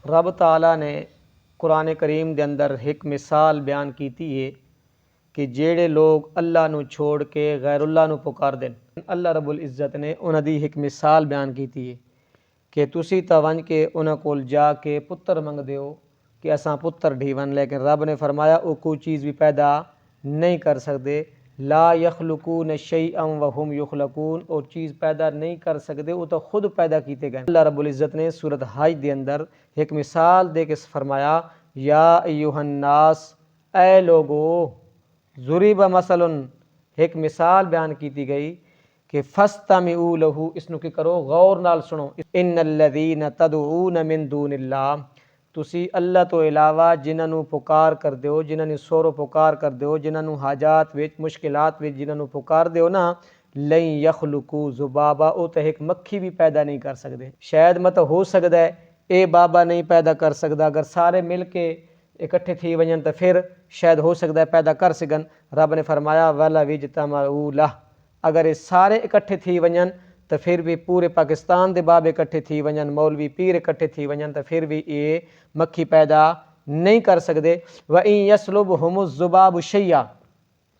रब ताला ने कुरान करीम के अंदर एक मिसाल बयान की है कि जेड़े लोग अल्लाह नू छोड़ के गैरुल्लाह नू पुकार देन, अल्लाह रब्बुल इज़्ज़त ने उन्हां दी एक मिसाल बयान की है कि तुसी तां वंज के उन्हां कोल जाके पुत्तर मंगदे हो कि असां पुत्तर ढीवन, लेकिन रब ने फरमाया वो कोई चीज़ भी पैदा नहीं कर सकते। ला यखलुकून शैअन व हुम युखलकून, और चीज़ पैदा नहीं कर सकते, वो तो खुद पैदा किए गए। अल्लाह रब्बुल इज़्ज़त ने सूरत हज के अंदर एक मिसाल दे के फरमाया, या अय्युहन्नास, ए लोगो, ज़ुरिब मसलन, एक मिसाल बयान की गई कि फस्तमिऊ लहू, इसनू की करो गौर नाल सुनो। इन्नल्लज़ीना तदऊन मिन दूनिल्लाह, तुसी अल्लाह तो इलावा जिन्होंने पुकार कर दो, जिन्होंने सोरो पुकार कर दो, जिन्होंने हाजात विच मुश्किलात विच जिन्होंने पुकार दो ना, लन यखलुकू जुबाबा, वो तो एक मक्खी भी पैदा नहीं कर सकते। शायद मत हो सकता है ये बाबा नहीं पैदा कर सकता, अगर सारे मिल के इकट्ठे थी वजन तो फिर शायद हो सकता है पैदा कर सगन। रब ने फरमाया वाला विजतमाउला, अगर ये सारे इकट्ठे थी वजन तो फिर भी पूरे पाकिस्तान के बाबे इकट्ठे थी वजन, मौलवी पीर इकट्ठे थी वजन तो फिर भी ये मक्खी पैदा नहीं कर सकते। व इन यसलुबहुम ज़ुबाबु शैया,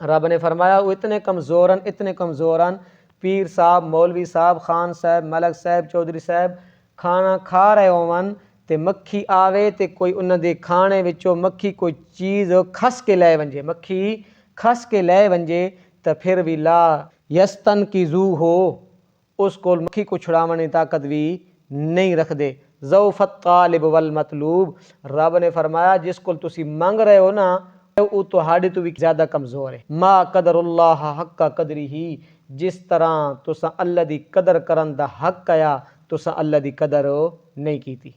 रब ने फरमाया वो इतने कमज़ोरन, इतने कमज़ोरन, पीर साहब, मौलवी साहब, खान साहब, मलक साहब, चौधरी साहब खाना खा रहे होवन ते मक्खी आवे ते कोई उन्होंने खाने विचों मक्खी कोई चीज़ खस के लै वंजे, मक्खी खस के लै वंजे तो फिर भी ला यस्तन की जू हो, उस को मक्खी को छुड़ाने की ताकत भी नहीं रखते। ज़ौफ़त तालिब वल मतलूब, रब ने फरमाया जिस को तुसी मंग रहे हो ना, वो तुहाड़े तो भी ज़्यादा कमज़ोर है। मा कदरुल्लाह हक्का कदरी ही, जिस तरह तुसा अल्लाह दी कदर करन दा हक आया तुसा अल्लाह दी कदर नहीं की थी।